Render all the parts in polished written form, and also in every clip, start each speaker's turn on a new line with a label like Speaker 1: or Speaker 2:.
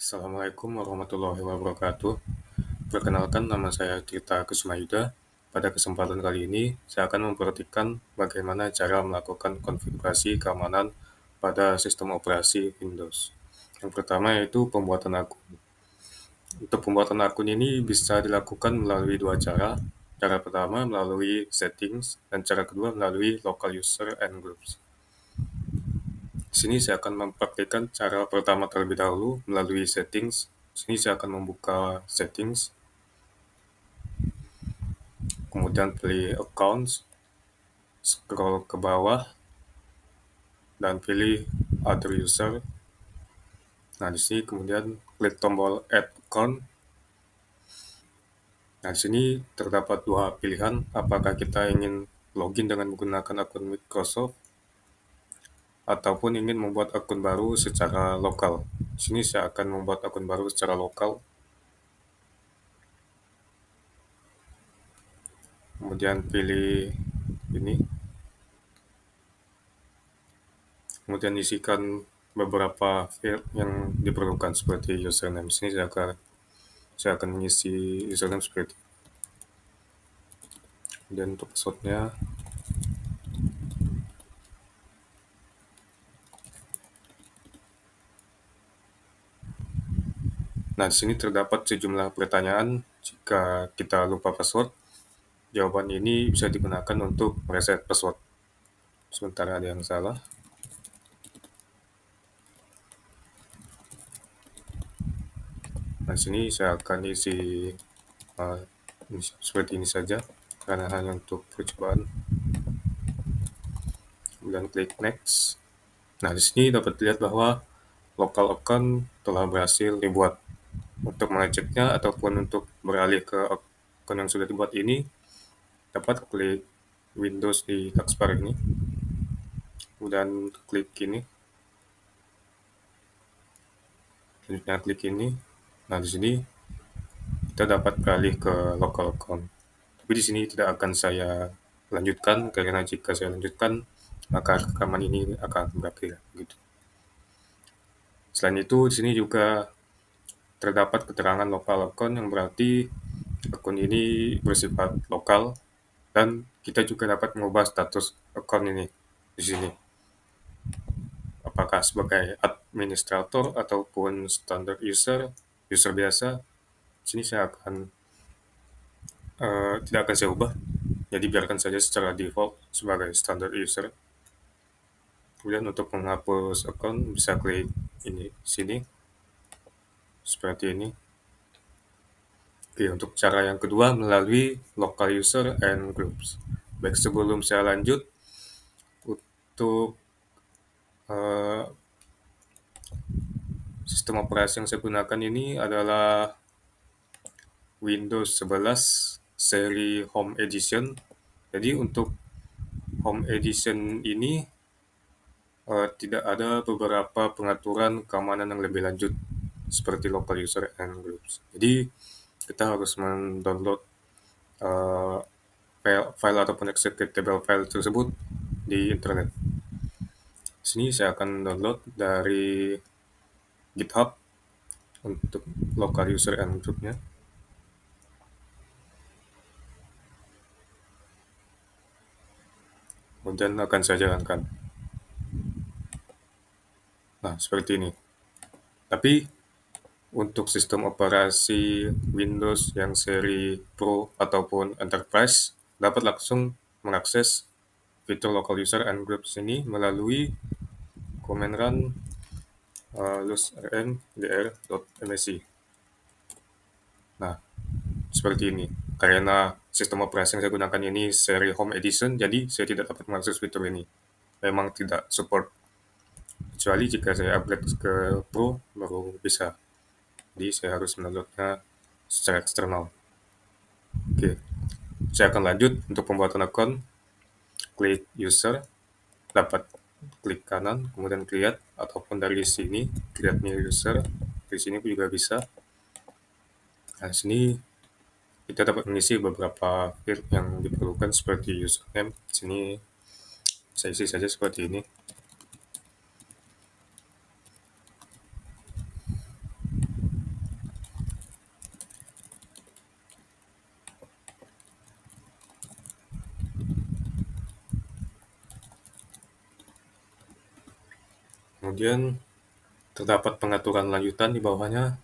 Speaker 1: Assalamualaikum warahmatullahi wabarakatuh. Perkenalkan, nama saya Tirta Kusmayuda. Pada kesempatan kali ini, saya akan memperhatikan bagaimana cara melakukan konfigurasi keamanan pada sistem operasi Windows. Yang pertama yaitu pembuatan akun. Untuk pembuatan akun ini bisa dilakukan melalui dua cara. Cara pertama melalui settings, dan cara kedua melalui local user and groups. Di sini saya akan mempraktikkan cara pertama terlebih dahulu melalui settings. Di sini saya akan membuka settings, kemudian pilih accounts, scroll ke bawah, dan pilih other user. Nah, di sini kemudian klik tombol add account. Nah, di sini terdapat dua pilihan, apakah kita ingin login dengan menggunakan akun Microsoft ataupun ingin membuat akun baru secara lokal. Di sini saya akan membuat akun baru secara lokal. Kemudian pilih ini. Kemudian isikan beberapa field yang diperlukan seperti username. Di sini saya akan mengisi username seperti ini. Kemudian untuk passwordnya, nah di sini terdapat sejumlah pertanyaan. Jika kita lupa password, jawaban ini bisa digunakan untuk mereset password. Sebentar, ada yang salah. Nah, sini saya akan isi seperti ini saja, karena hanya untuk percobaan. Kemudian klik next. Nah, di sini dapat dilihat bahwa local account telah berhasil dibuat. Untuk mengeceknya ataupun untuk beralih ke akun yang sudah dibuat ini, dapat klik Windows di taskbar ini, kemudian klik ini, selanjutnya klik ini. Nah, di sini kita dapat beralih ke local account. Tapi di sini tidak akan saya lanjutkan, karena jika saya lanjutkan, maka rekaman ini akan berakhir. Gitu. Selain itu, di sini juga terdapat keterangan local account, yang berarti akun ini bersifat lokal, dan kita juga dapat mengubah status account ini di sini. Apakah sebagai administrator ataupun standard user biasa. Di sini saya akan tidak akan saya ubah. Jadi biarkan saja secara default sebagai standard user. Kemudian untuk menghapus account bisa klik ini sini seperti ini. Oke, untuk cara yang kedua melalui local user and groups. Baik, sebelum saya lanjut, untuk sistem operasi yang saya gunakan ini adalah Windows 11 seri Home Edition. Jadi untuk Home Edition ini tidak ada beberapa pengaturan keamanan yang lebih lanjut seperti local user and groups. Jadi kita harus mendownload file ataupun executable file tersebut di internet. Di sini saya akan download dari GitHub untuk local user and groupnya. Kemudian akan saya jalankan. Nah, seperti ini. Tapi untuk sistem operasi Windows yang seri Pro ataupun Enterprise dapat langsung mengakses fitur local user and groups ini melalui command run losrm-dr.msc. Nah, seperti ini. Karena sistem operasi yang saya gunakan ini seri Home Edition, jadi saya tidak dapat mengakses fitur ini. Memang tidak support. Kecuali jika saya upgrade ke Pro, baru bisa. Jadi saya harus mendownloadnya secara eksternal. Oke, saya akan lanjut untuk pembuatan akun. Klik user, dapat klik kanan, kemudian create, ataupun dari sini create new user. Di sini juga bisa. Nah, sini kita dapat mengisi beberapa field yang diperlukan seperti username. Di sini saya isi saja seperti ini. Kemudian terdapat pengaturan lanjutan di bawahnya,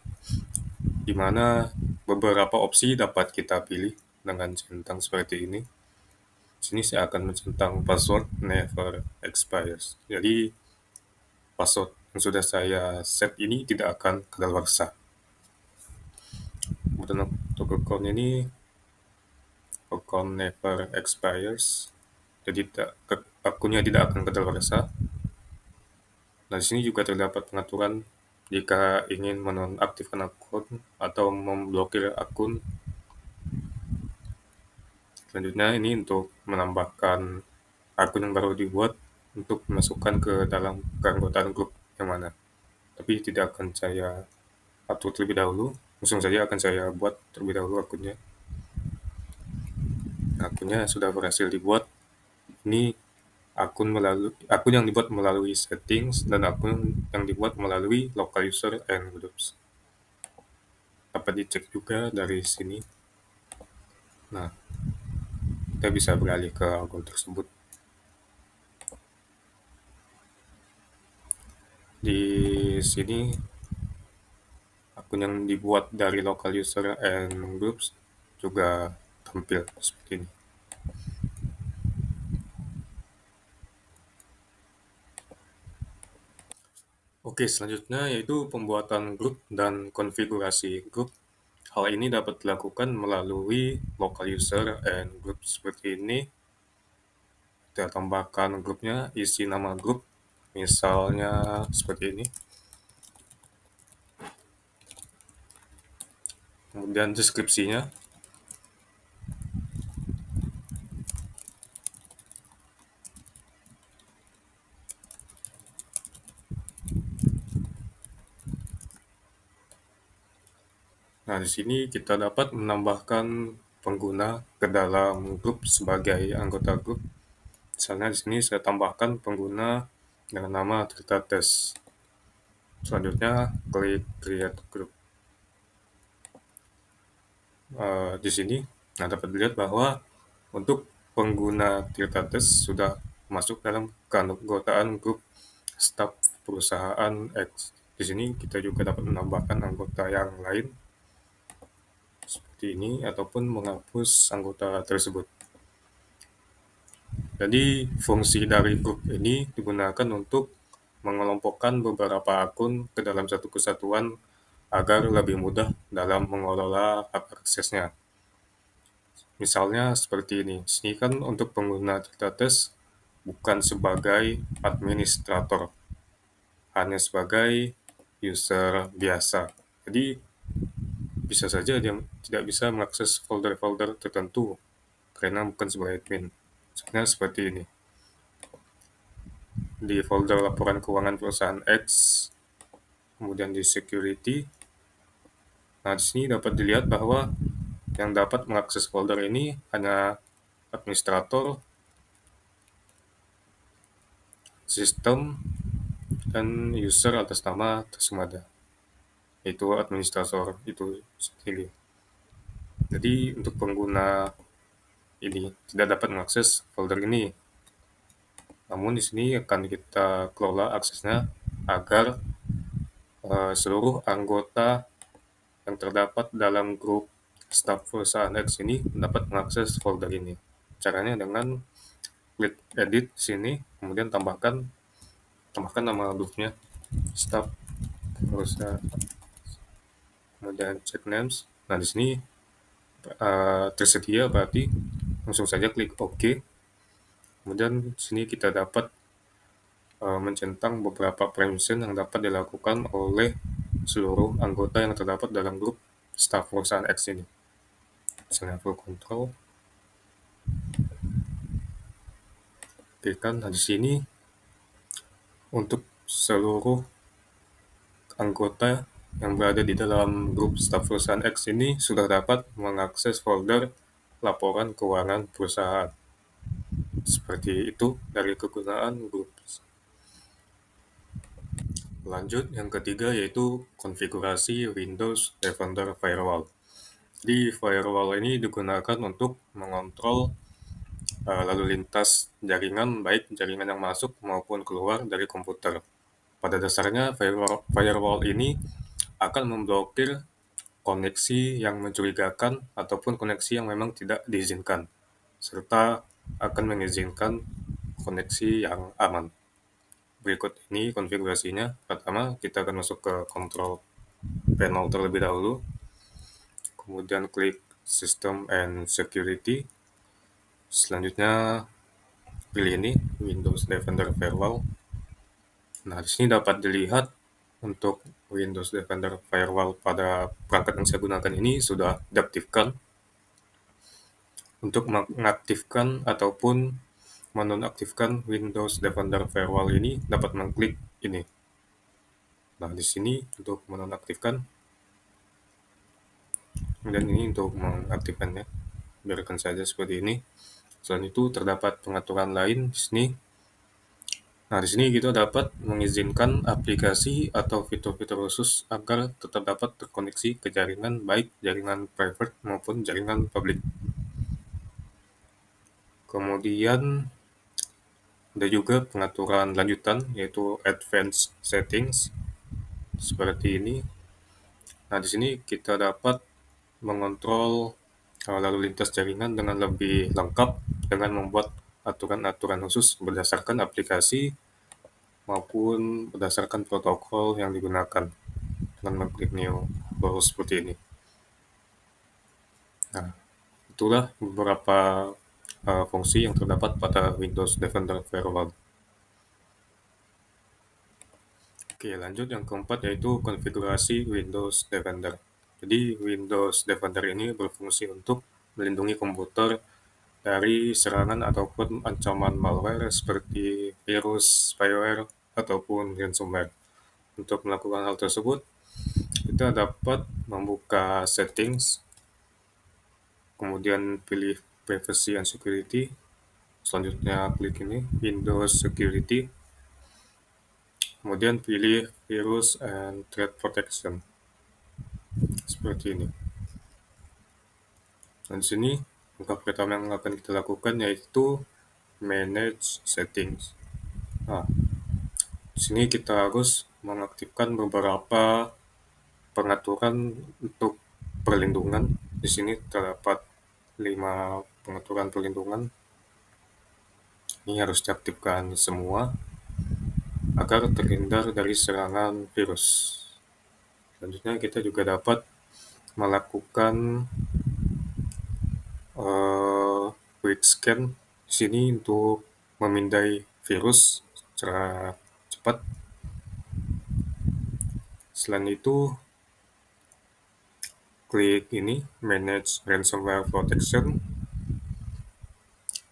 Speaker 1: di mana beberapa opsi dapat kita pilih dengan centang seperti ini. Sini saya akan mencentang password never expires. Jadi password yang sudah saya set ini tidak akan kadaluarsa. Kemudian untuk account ini, account never expires. Jadi akunnya tidak akan kadaluarsa. Nah, di sini juga terdapat pengaturan jika ingin menonaktifkan akun atau memblokir akun. Selanjutnya ini untuk menambahkan akun yang baru dibuat untuk dimasukkan ke dalam keanggotaan grup yang mana. Tapi tidak akan saya atur terlebih dahulu, langsung saja akan saya buat terlebih dahulu akunnya. Nah, akunnya sudah berhasil dibuat. Ini akun yang dibuat melalui settings dan akun yang dibuat melalui local user and groups. Dapat dicek juga dari sini. Nah, kita bisa beralih ke akun tersebut. Di sini akun yang dibuat dari local user and groups juga tampil seperti ini. Oke, selanjutnya yaitu pembuatan grup dan konfigurasi grup. Hal ini dapat dilakukan melalui local user and group seperti ini. Kita tambahkan grupnya, isi nama grup, misalnya seperti ini. Kemudian deskripsinya. Nah, di sini kita dapat menambahkan pengguna ke dalam grup sebagai anggota grup. Misalnya di sini saya tambahkan pengguna dengan nama Tirta Test. Selanjutnya klik create group. Di sini dapat dilihat bahwa untuk pengguna Tirta Test sudah masuk dalam keanggotaan grup staf perusahaan X. Di sini kita juga dapat menambahkan anggota yang lain seperti ini ataupun menghapus anggota tersebut. Jadi fungsi dari grup ini digunakan untuk mengelompokkan beberapa akun ke dalam satu kesatuan agar lebih mudah dalam mengelola hak aksesnya. Misalnya seperti ini. Sini kan untuk pengguna Tirta bukan sebagai administrator, hanya sebagai user biasa. Jadi bisa saja dia tidak bisa mengakses folder-folder tertentu karena bukan sebagai admin. Sebenarnya seperti ini. Di folder laporan keuangan perusahaan X, kemudian di security. Nah, di sini dapat dilihat bahwa yang dapat mengakses folder ini hanya administrator, sistem, dan user atas nama Tasumada. Itu administrator itu sendiri. Jadi untuk pengguna ini tidak dapat mengakses folder ini. Namun di sini akan kita kelola aksesnya agar seluruh anggota yang terdapat dalam grup staf perusahaan X ini dapat mengakses folder ini. Caranya dengan klik edit sini, kemudian tambahkan nama grupnya staf perusahaan, kemudian check names. Nah, di sini tersedia, berarti langsung saja klik OK. Kemudian di sini kita dapat mencentang beberapa permission yang dapat dilakukan oleh seluruh anggota yang terdapat dalam grup staf perusahaan X ini. Misalnya full control. Oke kan, nah di sini untuk seluruh anggota yang berada di dalam grup staf perusahaan X ini sudah dapat mengakses folder laporan keuangan perusahaan. Seperti itu dari kegunaan grup. Lanjut, yang ketiga yaitu konfigurasi Windows Defender Firewall. Di firewall ini digunakan untuk mengontrol lalu lintas jaringan, baik jaringan yang masuk maupun keluar dari komputer. Pada dasarnya, firewall ini akan memblokir koneksi yang mencurigakan ataupun koneksi yang memang tidak diizinkan, serta akan mengizinkan koneksi yang aman. Berikut ini konfigurasinya. Pertama, kita akan masuk ke control panel terlebih dahulu, kemudian klik System and Security. Selanjutnya, pilih ini, Windows Defender Firewall. Nah, di sini dapat dilihat untuk Windows Defender Firewall pada perangkat yang saya gunakan ini sudah diaktifkan. Untuk mengaktifkan ataupun menonaktifkan Windows Defender Firewall ini dapat mengklik ini. Nah, di sini untuk menonaktifkan, dan ini untuk mengaktifkannya. Biarkan saja seperti ini. Selain itu terdapat pengaturan lain di sini. Nah, di sini kita dapat mengizinkan aplikasi atau fitur-fitur khusus agar tetap dapat terkoneksi ke jaringan, baik jaringan private maupun jaringan publik. Kemudian ada juga pengaturan lanjutan, yaitu Advanced Settings, seperti ini. Nah, di sini kita dapat mengontrol lalu lintas jaringan dengan lebih lengkap dengan membuat aturan-aturan khusus berdasarkan aplikasi maupun berdasarkan protokol yang digunakan dengan mengklik new baru seperti ini. Nah, itulah beberapa fungsi yang terdapat pada Windows Defender Firewall. Oke, lanjut yang keempat yaitu konfigurasi Windows Defender. Jadi Windows Defender ini berfungsi untuk melindungi komputer dari serangan ataupun ancaman malware seperti virus, spyware, ataupun ransomware. Untuk melakukan hal tersebut, kita dapat membuka settings, kemudian pilih privacy and security, selanjutnya klik ini Windows Security, kemudian pilih virus and threat protection, seperti ini. Dan di sini langkah pertama yang akan kita lakukan yaitu manage settings. Nah, di sini kita harus mengaktifkan beberapa pengaturan untuk perlindungan. Di sini terdapat 5 pengaturan perlindungan. Ini harus diaktifkan semua agar terhindar dari serangan virus. Selanjutnya kita juga dapat melakukan quick scan di sini untuk memindai virus secara cepat. Selain itu, klik ini Manage Ransomware Protection.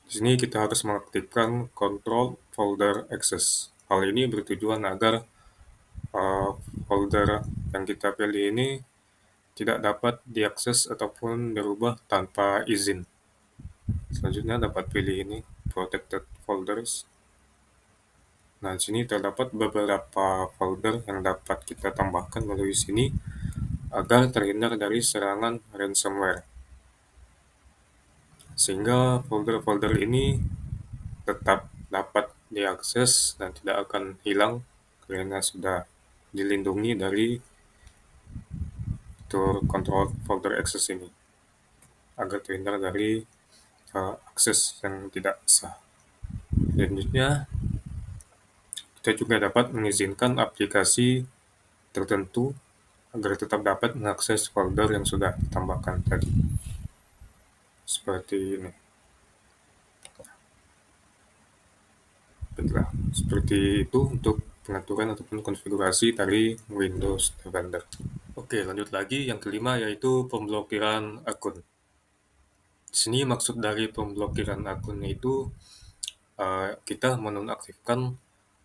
Speaker 1: Di sini kita harus mengaktifkan Control Folder Access. Hal ini bertujuan agar folder yang kita pilih ini tidak dapat diakses ataupun dirubah tanpa izin. Selanjutnya dapat pilih ini Protected Folders. Nah, di sini terdapat beberapa folder yang dapat kita tambahkan melalui sini agar terhindar dari serangan ransomware. Sehingga folder-folder ini tetap dapat diakses dan tidak akan hilang karena sudah dilindungi dari fitur control folder access ini agar terhindar dari akses yang tidak sah. Selanjutnya, kita juga dapat mengizinkan aplikasi tertentu agar tetap dapat mengakses folder yang sudah ditambahkan tadi. Seperti ini. Baiklah, seperti itu untuk pengaturan ataupun konfigurasi dari Windows Defender. Oke, lanjut lagi. Yang kelima yaitu pemblokiran akun. Di sini maksud dari pemblokiran akun itu kita menonaktifkan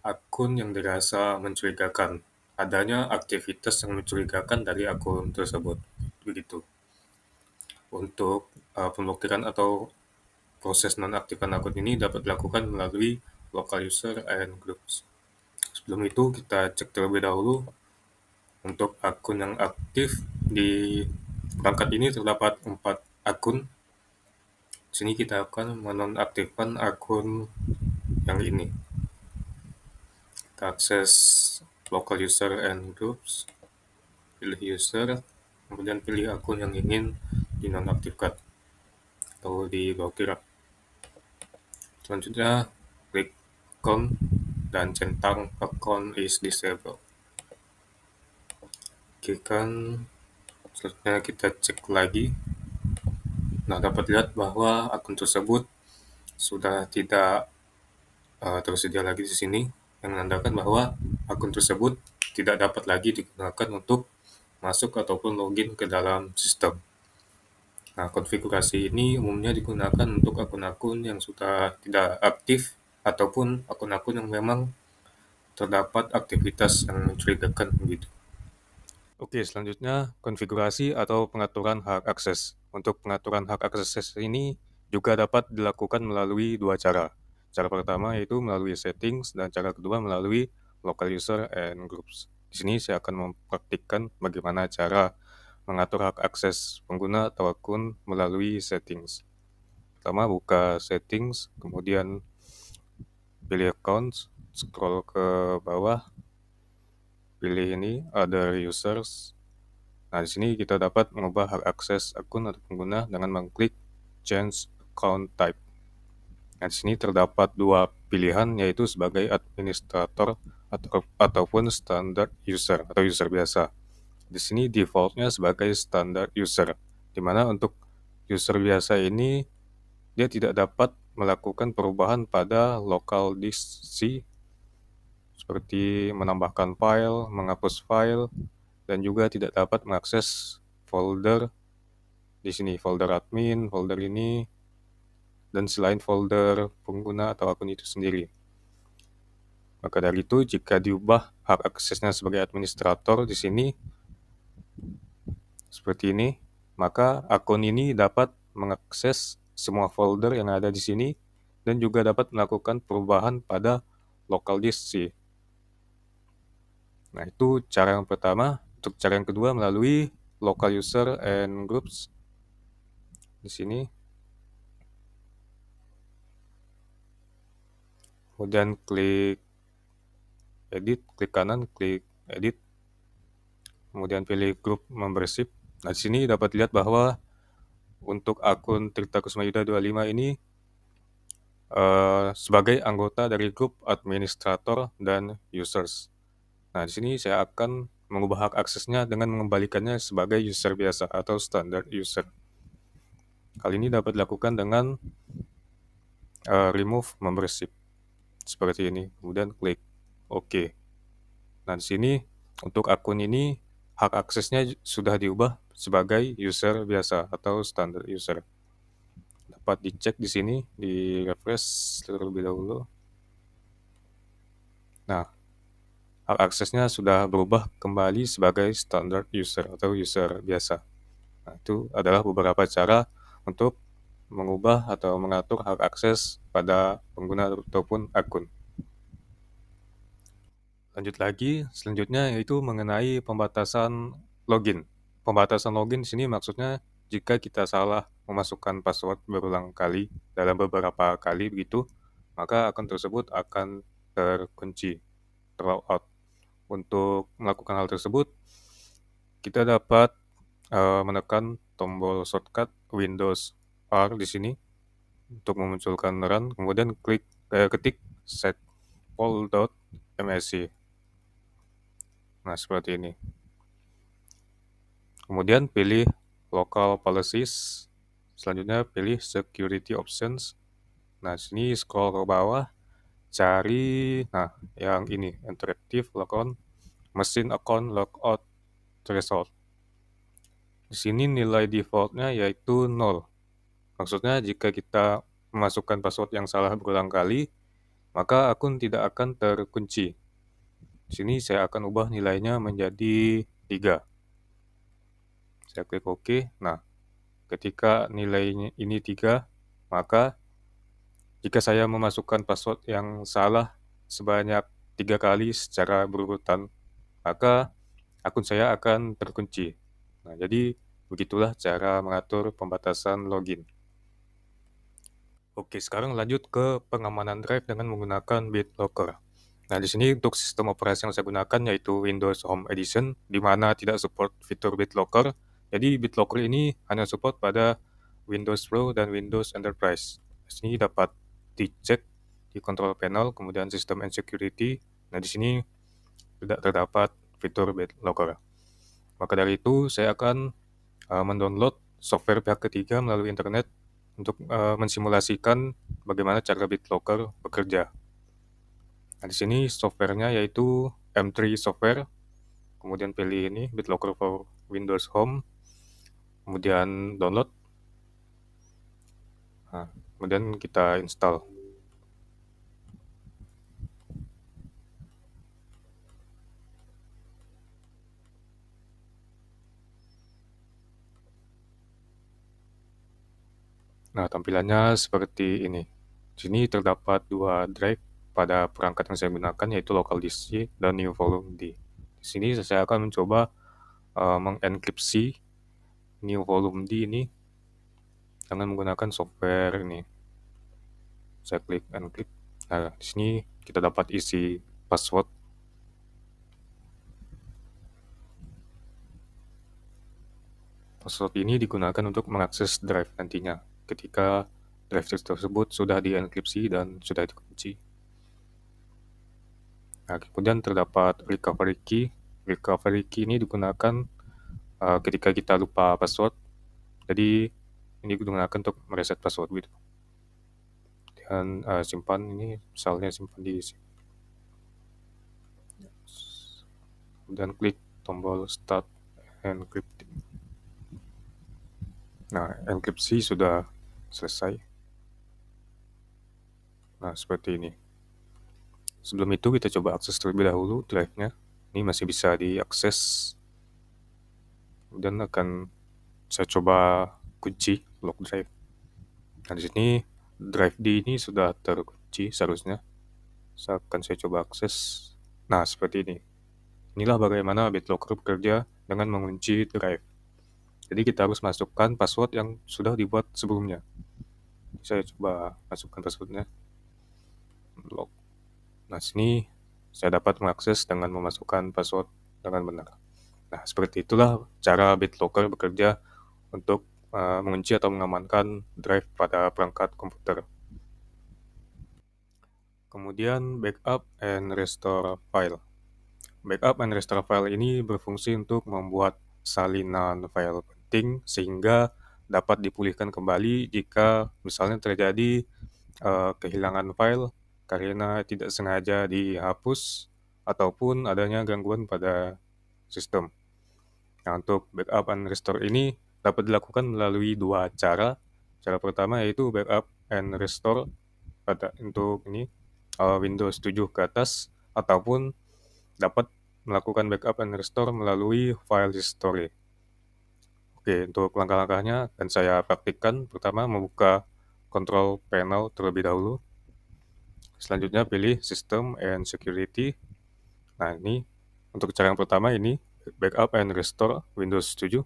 Speaker 1: akun yang dirasa mencurigakan. Adanya aktivitas yang mencurigakan dari akun tersebut. Begitu. Untuk pemblokiran atau proses nonaktifkan akun ini dapat dilakukan melalui local user and groups. Sebelum itu kita cek terlebih dahulu untuk akun yang aktif. Di perangkat ini terdapat 4 akun. Di sini kita akan menonaktifkan akun yang ini. Kita akses local user and groups, pilih user, kemudian pilih akun yang ingin dinonaktifkan atau diblokir. Selanjutnya, klik account dan centang account is disabled. Klikkan, selanjutnya kita cek lagi. Nah, dapat lihat bahwa akun tersebut sudah tidak tersedia lagi di sini, yang menandakan bahwa akun tersebut tidak dapat lagi digunakan untuk masuk ataupun login ke dalam sistem. Nah, konfigurasi ini umumnya digunakan untuk akun-akun yang sudah tidak aktif ataupun akun-akun yang memang terdapat aktivitas yang mencurigakan begitu. Oke, selanjutnya konfigurasi atau pengaturan hak akses. Untuk pengaturan hak akses ini juga dapat dilakukan melalui dua cara. Cara pertama yaitu melalui settings dan cara kedua melalui local user and groups. Di sini saya akan mempraktikkan bagaimana cara mengatur hak akses pengguna atau akun melalui settings. Pertama, buka settings, kemudian pilih accounts, scroll ke bawah, pilih ini other users. Nah, di sini kita dapat mengubah hak akses akun atau pengguna dengan mengklik change account type. Nah, di sini terdapat dua pilihan, yaitu sebagai administrator ataupun standard user atau user biasa. Di sini defaultnya sebagai standard user, di mana untuk user biasa ini dia tidak dapat melakukan perubahan pada local disk C, seperti menambahkan file, menghapus file, dan juga tidak dapat mengakses folder di sini, folder admin, folder ini, dan selain folder pengguna atau akun itu sendiri. Maka dari itu, jika diubah hak aksesnya sebagai administrator di sini, seperti ini, maka akun ini dapat mengakses semua folder yang ada di sini dan juga dapat melakukan perubahan pada local disk C. Nah, itu cara yang pertama. Untuk cara yang kedua melalui local user and groups. Di sini. Kemudian klik edit, klik kanan, klik edit. Kemudian pilih group membership. Nah, di sini dapat lihat bahwa untuk akun Tirta Kusuma Yuda 25 ini sebagai anggota dari grup administrator dan users. Nah, di sini saya akan mengubah hak aksesnya dengan mengembalikannya sebagai user biasa atau standard user. Kali ini dapat dilakukan dengan remove membership. Seperti ini. Kemudian klik OK. Nah, di sini untuk akun ini hak aksesnya sudah diubah sebagai user biasa atau standard user. Dapat dicek di sini, di refresh terlebih dahulu. Nah, hak aksesnya sudah berubah kembali sebagai standard user atau user biasa. Nah, itu adalah beberapa cara untuk mengubah atau mengatur hak akses pada pengguna ataupun akun. Lanjut lagi, selanjutnya yaitu mengenai pembatasan login. Pembatasan login di sini maksudnya jika kita salah memasukkan password berulang kali dalam beberapa kali begitu, maka akun tersebut akan terkunci, terlogout. Untuk melakukan hal tersebut, kita dapat menekan tombol shortcut Windows R di sini untuk memunculkan run, kemudian ketik setpoll.msc. Nah, seperti ini. Kemudian pilih local policies, selanjutnya pilih security options. Nah, sini scroll ke bawah, cari yang ini, interactive logon, machine account logout threshold. Di sini nilai defaultnya yaitu 0. Maksudnya jika kita memasukkan password yang salah berulang kali, maka akun tidak akan terkunci. Di sini saya akan ubah nilainya menjadi 3. Saya klik OK. Nah, ketika nilainya ini 3, maka jika saya memasukkan password yang salah sebanyak 3 kali secara berurutan, maka akun saya akan terkunci. Nah, jadi begitulah cara mengatur pembatasan login. Oke, sekarang lanjut ke pengamanan drive dengan menggunakan BitLocker. Nah, di sini untuk sistem operasi yang saya gunakan yaitu Windows Home Edition, di mana tidak support fitur BitLocker. Jadi BitLocker ini hanya support pada Windows Pro dan Windows Enterprise. Di sini dapat dicek di control panel, kemudian sistem and security. Nah, di sini tidak terdapat fitur BitLocker. Maka dari itu, saya akan mendownload software pihak ketiga melalui internet untuk mensimulasikan bagaimana cara BitLocker bekerja. Nah, di sini softwarenya yaitu M3 Software, kemudian pilih ini BitLocker for Windows Home, kemudian download, nah, kemudian kita install. Nah, tampilannya seperti ini. Di sini terdapat dua drive pada perangkat yang saya gunakan, yaitu local disk C dan new volume D. Di sini saya akan mencoba mengenkripsi new volume D ini dengan menggunakan software ini. Saya klik encrypt. Nah, di sini kita dapat isi password. Password ini digunakan untuk mengakses drive nantinya ketika drive tersebut sudah dienkripsi dan sudah dikunci. Nah, kemudian terdapat recovery key. Recovery key ini digunakan ketika kita lupa password. Jadi ini digunakan untuk mereset password gitu. Dan simpan ini, misalnya simpan di sini. Dan klik tombol start encrypting. Nah, enkripsi sudah selesai. Nah, seperti ini. Sebelum itu kita coba akses terlebih dahulu drive-nya. Ini masih bisa diakses. Dan akan saya coba kunci lock drive. Nah, di sini drive D ini sudah terkunci seharusnya. Akan saya coba akses. Nah, seperti ini. Inilah bagaimana BitLocker bekerja dengan mengunci drive. Jadi kita harus masukkan password yang sudah dibuat sebelumnya. Saya coba masukkan passwordnya. Lock. Nah, sini saya dapat mengakses dengan memasukkan password dengan benar. Nah, seperti itulah cara BitLocker bekerja untuk mengunci atau mengamankan drive pada perangkat komputer. Kemudian backup and restore file. Backup and restore file ini berfungsi untuk membuat salinan file penting sehingga dapat dipulihkan kembali jika misalnya terjadi kehilangan file karena tidak sengaja dihapus ataupun adanya gangguan pada sistem. Nah, untuk backup and restore ini dapat dilakukan melalui dua cara. Cara pertama yaitu backup and restore untuk ini Windows 7 ke atas, ataupun dapat melakukan backup and restore melalui file history. Oke, untuk langkah-langkahnya akan saya praktikkan. Pertama, membuka control panel terlebih dahulu. Selanjutnya pilih System and Security. Nah, ini untuk cara yang pertama ini backup and restore Windows 7.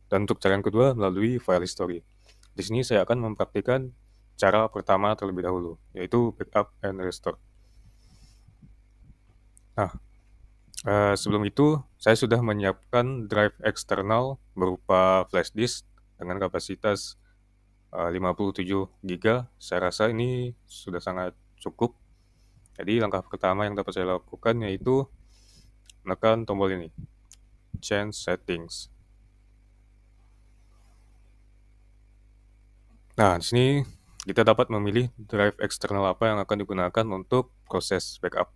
Speaker 1: Dan untuk cara yang kedua melalui file history. Di sini saya akan mempraktikkan cara pertama terlebih dahulu, yaitu backup and restore. Nah, sebelum itu saya sudah menyiapkan drive eksternal berupa flash disk dengan kapasitas 57 GB. Saya rasa ini sudah sangat cukup. Jadi langkah pertama yang dapat saya lakukan yaitu menekan tombol ini, Change Settings. Nah, di sini kita dapat memilih drive eksternal apa yang akan digunakan untuk proses backup.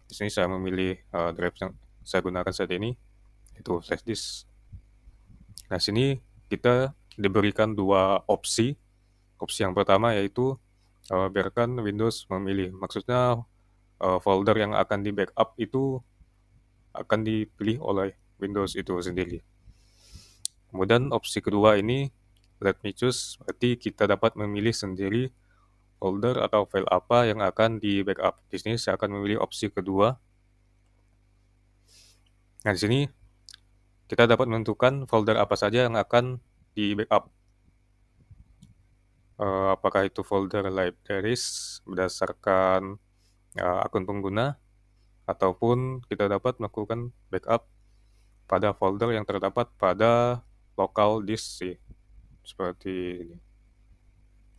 Speaker 1: Di sini saya memilih drive yang saya gunakan saat ini, yaitu flash disk. Nah, sini kita diberikan dua opsi. Opsi yang pertama yaitu biarkan Windows memilih. Maksudnya folder yang akan di backup itu akan dipilih oleh Windows itu sendiri. Kemudian opsi kedua ini, let me choose, berarti kita dapat memilih sendiri folder atau file apa yang akan di backup. Di sini saya akan memilih opsi kedua. Nah, di sini kita dapat menentukan folder apa saja yang akan di backup. Apakah itu folder libraries berdasarkan akun pengguna, ataupun kita dapat melakukan backup pada folder yang terdapat pada local disk sih. Seperti ini.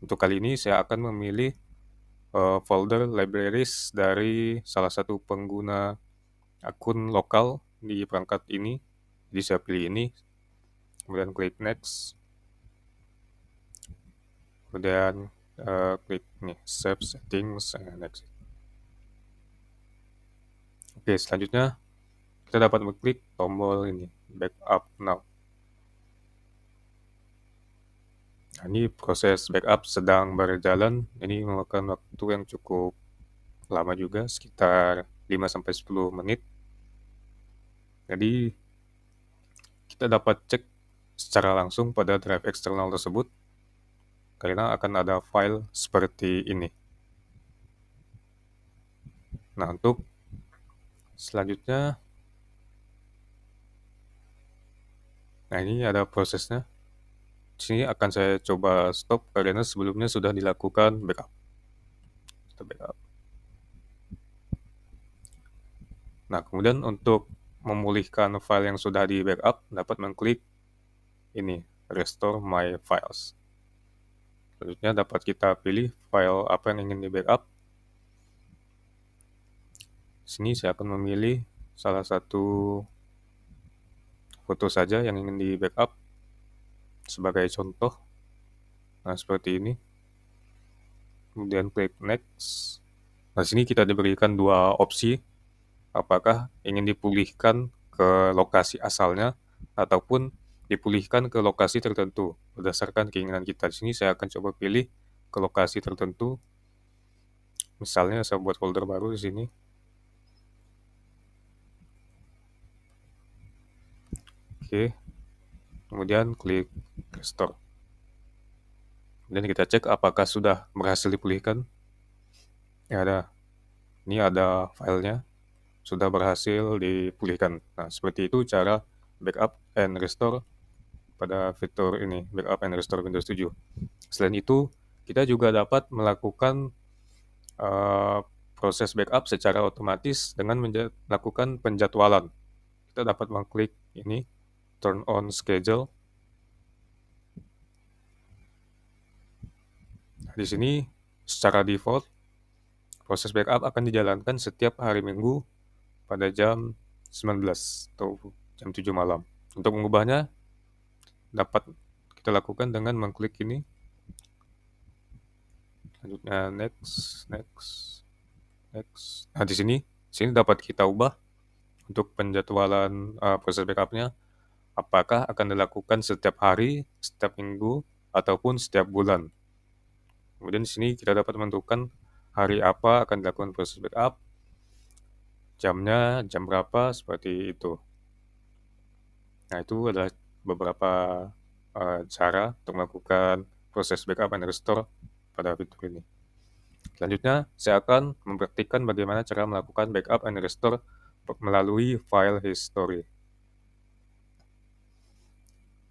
Speaker 1: Untuk kali ini saya akan memilih folder libraries dari salah satu pengguna akun lokal di perangkat ini. Jadi saya pilih ini, kemudian klik next, kemudian klik nih save settings, next. Oke, selanjutnya kita dapat mengklik tombol ini backup now. Nah, ini proses backup sedang berjalan. Ini memakan waktu yang cukup lama juga, sekitar 5-10 menit. Jadi kita dapat cek secara langsung pada drive eksternal tersebut karena akan ada file seperti ini. Nah, untuk selanjutnya, nah ini ada prosesnya. Di sini akan saya coba stop karena sebelumnya sudah dilakukan backup. Stop backup. Nah, kemudian untuk memulihkan file yang sudah di backup, dapat mengklik ini, restore my files. Selanjutnya dapat kita pilih file apa yang ingin di backup. Sini saya akan memilih salah satu foto saja yang ingin di backup sebagai contoh. Nah, seperti ini. Kemudian klik next. Nah, sini kita diberikan dua opsi. Apakah ingin dipulihkan ke lokasi asalnya ataupun dipulihkan ke lokasi tertentu berdasarkan keinginan kita. Di sini saya akan coba pilih ke lokasi tertentu. Misalnya saya buat folder baru di sini. Oke. Kemudian klik restore. Kemudian kita cek apakah sudah berhasil dipulihkan. Ya, ada. Ini ada filenya. Sudah berhasil dipulihkan. Nah, seperti itu cara backup and restore pada fitur ini, backup and restore Windows 7. Selain itu, kita juga dapat melakukan proses backup secara otomatis dengan melakukan penjadwalan. Kita dapat mengklik ini, turn on schedule. Nah, di sini secara default, proses backup akan dijalankan setiap hari Minggu pada jam 19 atau jam 7 malam. Untuk mengubahnya, dapat kita lakukan dengan mengklik ini. Selanjutnya next. Nah, di sini dapat kita ubah untuk penjadwalan proses backupnya. Apakah akan dilakukan setiap hari, setiap minggu, ataupun setiap bulan. Kemudian di sini kita dapat menentukan hari apa akan dilakukan proses backup, jamnya, jam berapa, seperti itu. Nah, itu adalah beberapa cara untuk melakukan proses backup and restore pada fitur ini. Selanjutnya, saya akan mempraktikkan bagaimana cara melakukan backup and restore melalui file history.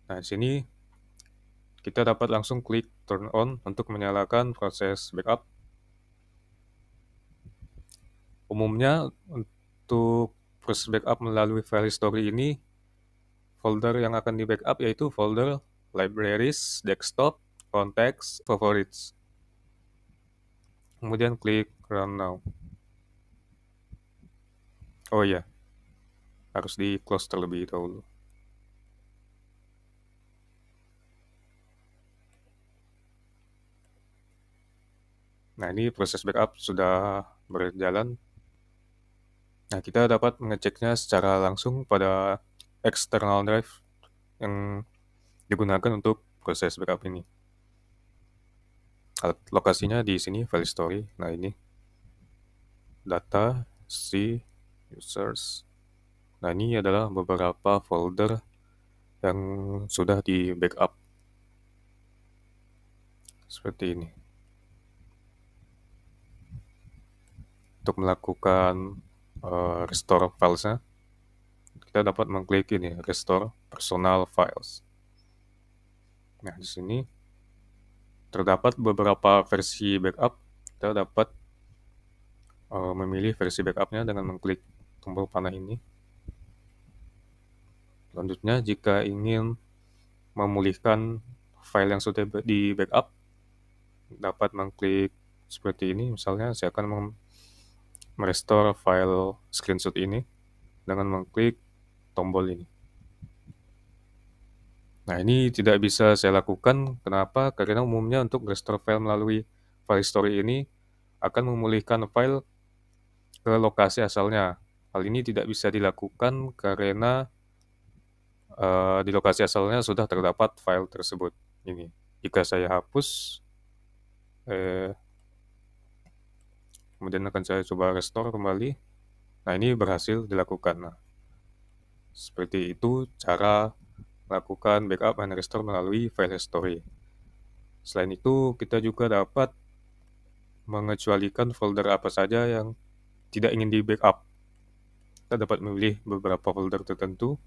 Speaker 1: Nah, di sini kita dapat langsung klik turn on untuk menyalakan proses backup. Umumnya untuk proses backup melalui file history ini, folder yang akan di backup yaitu folder libraries, desktop, contacts, favorites. Kemudian klik run now. Oh iya, harus di close terlebih dahulu. Nah, ini proses backup sudah berjalan. Nah, kita dapat mengeceknya secara langsung pada external drive yang digunakan untuk proses backup ini. Lokasinya di sini file history. Nah, ini data, C, users. Nah, ini adalah beberapa folder yang sudah di backup. Seperti ini. Untuk melakukan restore filesnya, kita dapat mengklik ini, restore personal files. Nah, di sini terdapat beberapa versi backup. Kita dapat memilih versi backupnya dengan mengklik tombol panah ini. Selanjutnya, jika ingin memulihkan file yang sudah di backup, dapat mengklik seperti ini. Misalnya, saya akan merestore file screenshot ini dengan mengklik tombol ini. Nah, ini tidak bisa saya lakukan. Kenapa? Karena umumnya untuk restore file melalui file history ini akan memulihkan file ke lokasi asalnya. Hal ini tidak bisa dilakukan karena di lokasi asalnya sudah terdapat file tersebut. Ini, jika saya hapus, kemudian akan saya coba restore kembali. Nah, ini berhasil dilakukan. Nah, seperti itu cara melakukan backup dan restore melalui file history. Selain itu, kita juga dapat mengecualikan folder apa saja yang tidak ingin di backup. Kita dapat memilih beberapa folder tertentu,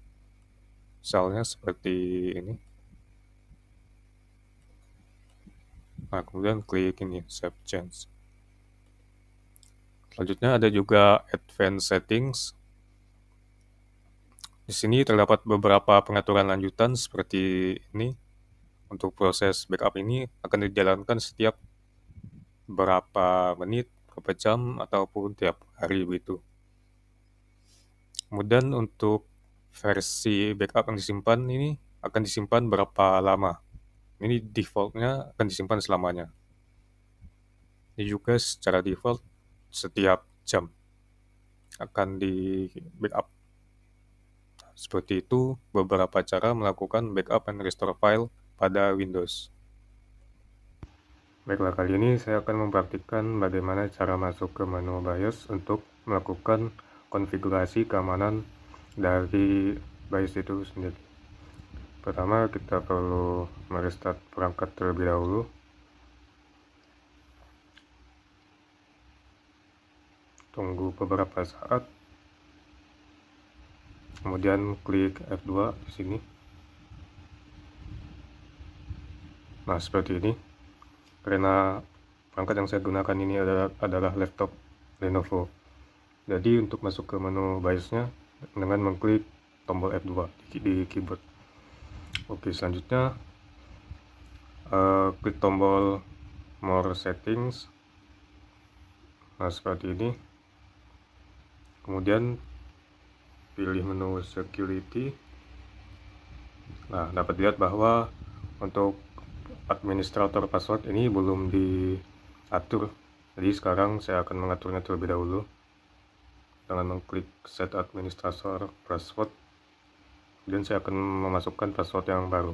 Speaker 1: misalnya seperti ini. Nah, kemudian klik ini, Save Change. Selanjutnya ada juga Advanced Settings. Di sini terdapat beberapa pengaturan lanjutan seperti ini. Untuk proses backup ini akan dijalankan setiap berapa menit, berapa jam, ataupun tiap hari begitu. Kemudian untuk versi backup yang disimpan ini akan disimpan berapa lama. Ini defaultnya akan disimpan selamanya. Ini juga secara default setiap jam akan di backup. Seperti itu beberapa cara melakukan backup dan restore file pada Windows. Baiklah, kali ini saya akan mempraktikkan bagaimana cara masuk ke menu BIOS untuk melakukan konfigurasi keamanan dari BIOS itu sendiri. Pertama, kita perlu merestart perangkat terlebih dahulu. Tunggu beberapa saat. Kemudian klik F2 di sini. Nah, seperti ini. Karena perangkat yang saya gunakan ini adalah laptop Lenovo. Jadi untuk masuk ke menu BIOS-nya dengan mengklik tombol F2 di keyboard. Oke, selanjutnya klik tombol More Settings. Nah, seperti ini. Kemudian pilih menu Security. Nah, dapat lihat bahwa untuk administrator password ini belum diatur. Jadi sekarang saya akan mengaturnya terlebih dahulu dengan mengklik Set Administrator Password. Dan saya akan memasukkan password yang baru.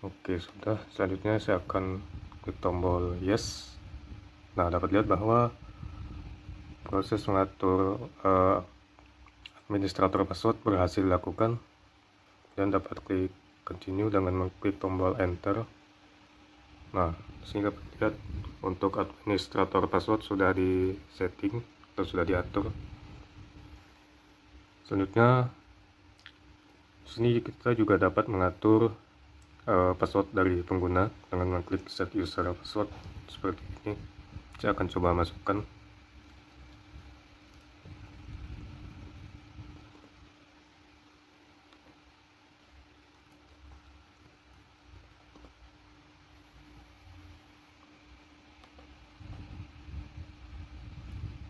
Speaker 1: Oke, sudah. Selanjutnya saya akan klik tombol Yes. Nah, dapat lihat bahwa proses mengatur administrator password berhasil dilakukan. Dan dapat klik Continue dengan mengklik tombol Enter. Nah, sehingga dapat lihat untuk administrator password sudah di setting atau sudah diatur. Selanjutnya, di sini kita juga dapat mengatur password dari pengguna dengan mengklik Set User Password seperti ini. Saya akan coba masukkan.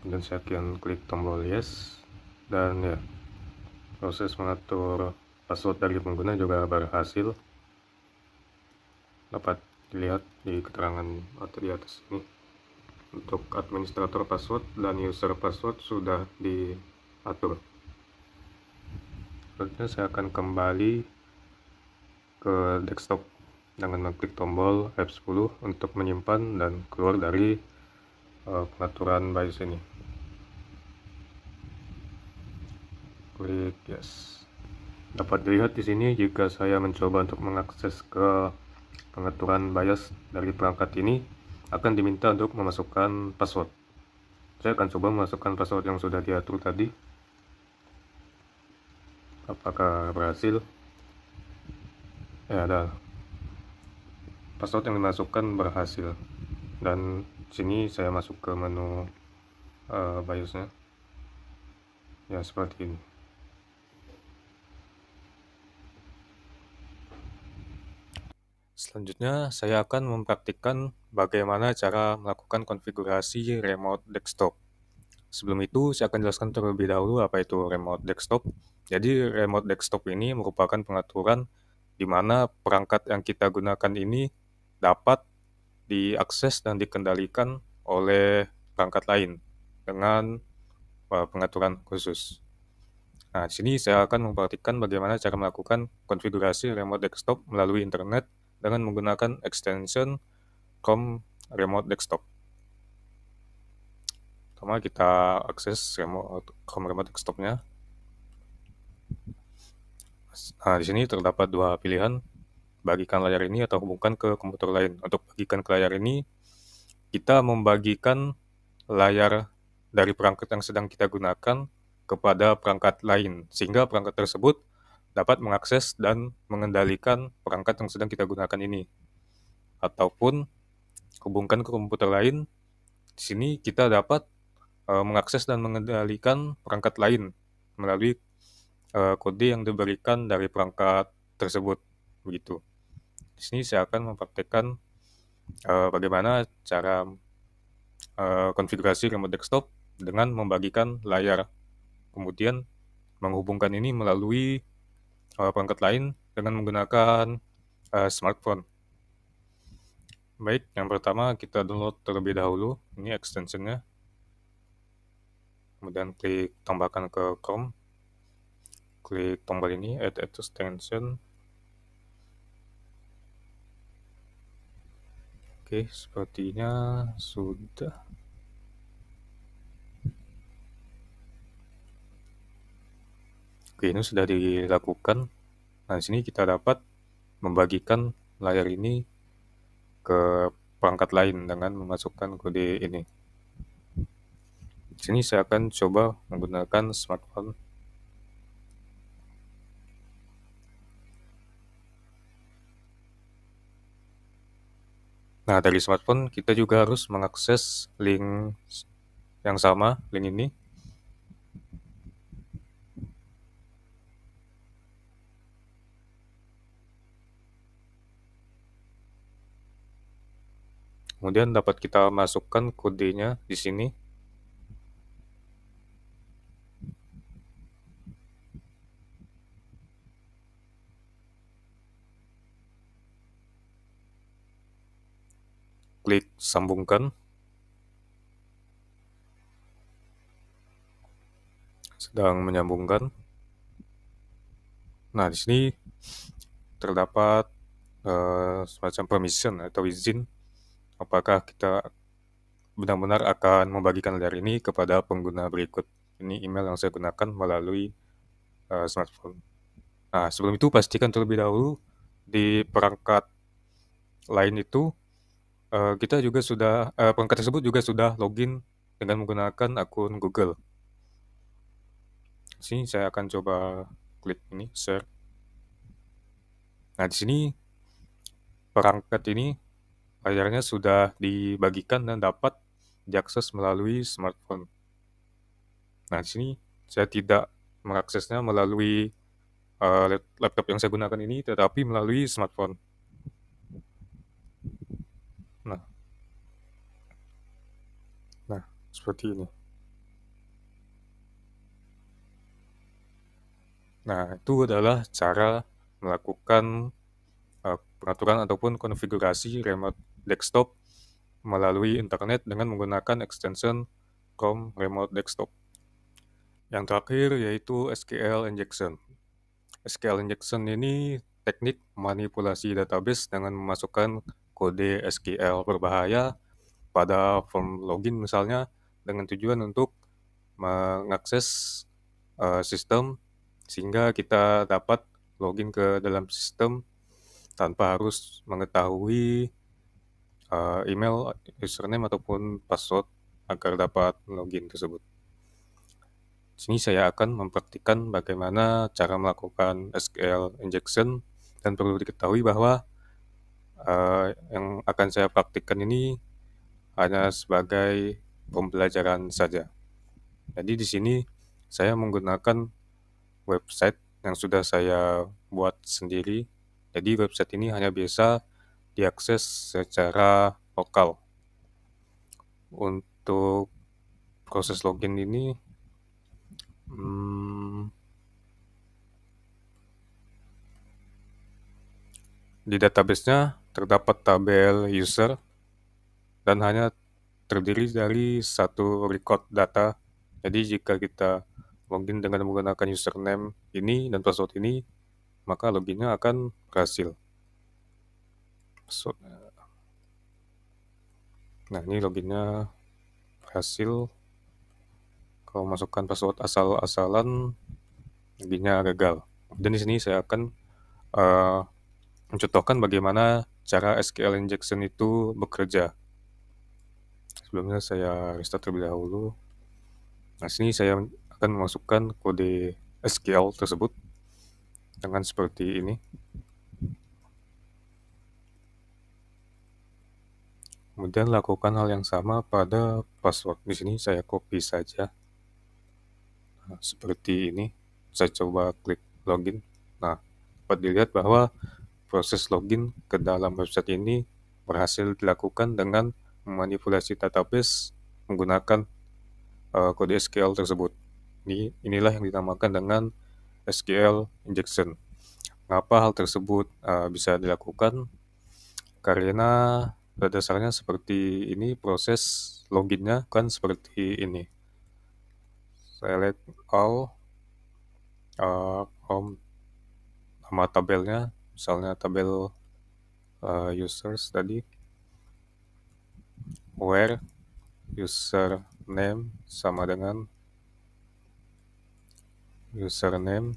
Speaker 1: Dan saya akan klik tombol Yes. Dan ya, proses mengatur password dari pengguna juga berhasil. Dapat dilihat di keterangan atau di atas ini. Untuk administrator password dan user password sudah diatur. Selanjutnya saya akan kembali ke desktop dengan mengklik tombol F10 untuk menyimpan dan keluar dari pengaturan BIOS ini. Klik Yes. Dapat dilihat di sini jika saya mencoba untuk mengakses ke pengaturan BIOS dari perangkat ini, akan diminta untuk memasukkan password. Saya akan coba memasukkan password yang sudah diatur tadi. Apakah berhasil? Ya, ada. Password yang dimasukkan berhasil. Dan sini saya masuk ke menu BIOS-nya. Ya, seperti ini. Selanjutnya, saya akan mempraktikkan bagaimana cara melakukan konfigurasi remote desktop. Sebelum itu, saya akan jelaskan terlebih dahulu apa itu remote desktop. Jadi, remote desktop ini merupakan pengaturan di mana perangkat yang kita gunakan ini dapat diakses dan dikendalikan oleh perangkat lain dengan pengaturan khusus. Nah, di sini saya akan mempraktikkan bagaimana cara melakukan konfigurasi remote desktop melalui internet dengan menggunakan extension Chrome Remote Desktop. Pertama kita akses Chrome Remote Desktopnya. Nah, di sini terdapat dua pilihan, bagikan layar ini atau hubungkan ke komputer lain. Untuk bagikan ke layar ini, kita membagikan layar dari perangkat yang sedang kita gunakan kepada perangkat lain, sehingga perangkat tersebut dapat mengakses dan mengendalikan perangkat yang sedang kita gunakan ini. Ataupun hubungkan ke komputer lain, di sini kita dapat mengakses dan mengendalikan perangkat lain melalui kode yang diberikan dari perangkat tersebut. Begitu. Di sini saya akan mempraktekkan bagaimana cara konfigurasi remote desktop dengan membagikan layar, kemudian menghubungkan ini melalui perangkat lain dengan menggunakan smartphone. Baik, yang pertama kita download terlebih dahulu, ini extensionnya. Kemudian klik tambahkan ke Chrome, klik tombol ini add extension. Oke, sepertinya sudah. Oke, ini sudah dilakukan. Nah, di sini kita dapat membagikan layar ini ke perangkat lain dengan memasukkan kode ini. Di sini saya akan coba menggunakan smartphone. Nah, dari smartphone kita juga harus mengakses link yang sama, link ini. Kemudian dapat kita masukkan kodenya di sini. Klik sambungkan. Sedang menyambungkan. Nah, di sini terdapat semacam permission atau izin apakah kita benar-benar akan membagikan layar ini kepada pengguna berikut. Ini email yang saya gunakan melalui smartphone. Nah, sebelum itu pastikan terlebih dahulu di perangkat lain itu kita juga sudah perangkat tersebut juga sudah login dengan menggunakan akun Google. Di sini saya akan coba klik ini share. Nah, di sini perangkat ini layarnya sudah dibagikan dan dapat diakses melalui smartphone. Nah, di sini saya tidak mengaksesnya melalui laptop yang saya gunakan ini, tetapi melalui smartphone. Nah, seperti ini. Nah, itu adalah cara melakukan pengaturan ataupun konfigurasi remote desktop melalui internet dengan menggunakan extension Chrome Remote Desktop. Yang terakhir yaitu SQL injection. SQL injection ini teknik manipulasi database dengan memasukkan kode SQL berbahaya pada form login misalnya dengan tujuan untuk mengakses sistem sehingga kita dapat login ke dalam sistem tanpa harus mengetahui email, username ataupun password agar dapat login tersebut. Di sini saya akan mempraktikkan bagaimana cara melakukan SQL injection, dan perlu diketahui bahwa yang akan saya praktikkan ini hanya sebagai pembelajaran saja. Jadi di sini saya menggunakan website yang sudah saya buat sendiri. Jadi website ini hanya bisa diakses secara lokal. Untuk proses login ini, di database-nya terdapat tabel user dan hanya terdiri dari satu record data. Jadi jika kita login dengan menggunakan username ini dan password ini, maka loginnya akan berhasil. Nah, ini loginnya berhasil. Kalau masukkan password asal-asalan, loginnya gagal. Dan di sini saya akan mencontohkan bagaimana cara SQL injection itu bekerja. Sebelumnya saya restart terlebih dahulu. Nah, sini saya akan memasukkan kode SQL tersebut dengan seperti ini. Kemudian lakukan hal yang sama pada password. Di sini saya copy saja. Nah, seperti ini. Saya coba klik login. Nah, dapat dilihat bahwa proses login ke dalam website ini berhasil dilakukan dengan memanipulasi database menggunakan kode SQL tersebut. Inilah yang dinamakan dengan SQL injection. Mengapa hal tersebut bisa dilakukan? Karena pada dasarnya seperti ini, proses loginnya kan seperti ini. Select all, nama tabelnya, misalnya tabel users tadi, where username sama dengan username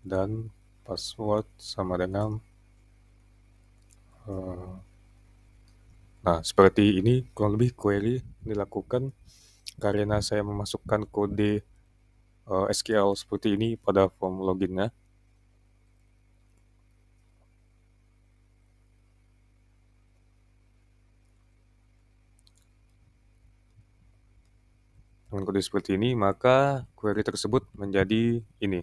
Speaker 1: dan password sama dengan nah, seperti ini kurang lebih query dilakukan karena saya memasukkan kode SQL seperti ini pada form loginnya. Dengan kode seperti ini, maka query tersebut menjadi ini.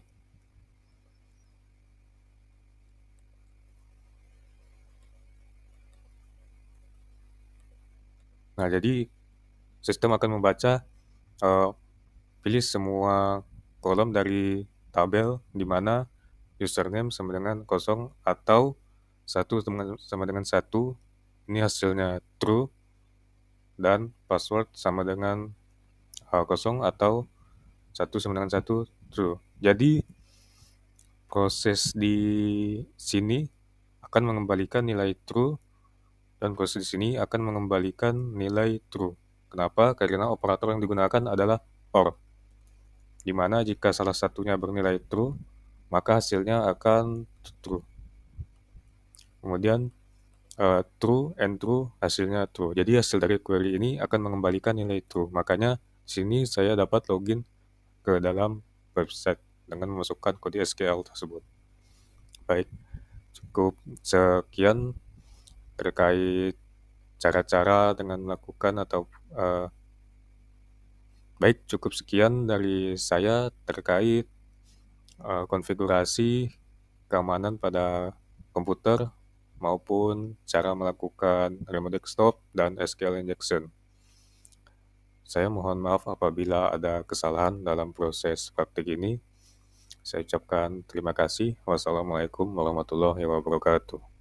Speaker 1: Nah, jadi sistem akan membaca, pilih semua kolom dari tabel di mana username sama dengan 0 atau 1 sama dengan 1. Ini hasilnya true, dan password sama dengan 0 atau 1 sama dengan 1 true. Jadi proses di sini akan mengembalikan nilai true, dan proses di sini akan mengembalikan nilai true. Kenapa? Karena operator yang digunakan adalah OR, di mana jika salah satunya bernilai true, maka hasilnya akan true. Kemudian true and true, hasilnya true. Jadi hasil dari query ini akan mengembalikan nilai true. Makanya sini saya dapat login ke dalam website dengan memasukkan kode SQL tersebut. Baik, cukup sekian terkait cara-cara dengan melakukan atau baik, cukup sekian dari saya terkait konfigurasi keamanan pada komputer maupun cara melakukan remote desktop dan SQL injection. Saya mohon maaf apabila ada kesalahan dalam proses praktik ini. Saya ucapkan terima kasih. Wassalamualaikum warahmatullahi wabarakatuh.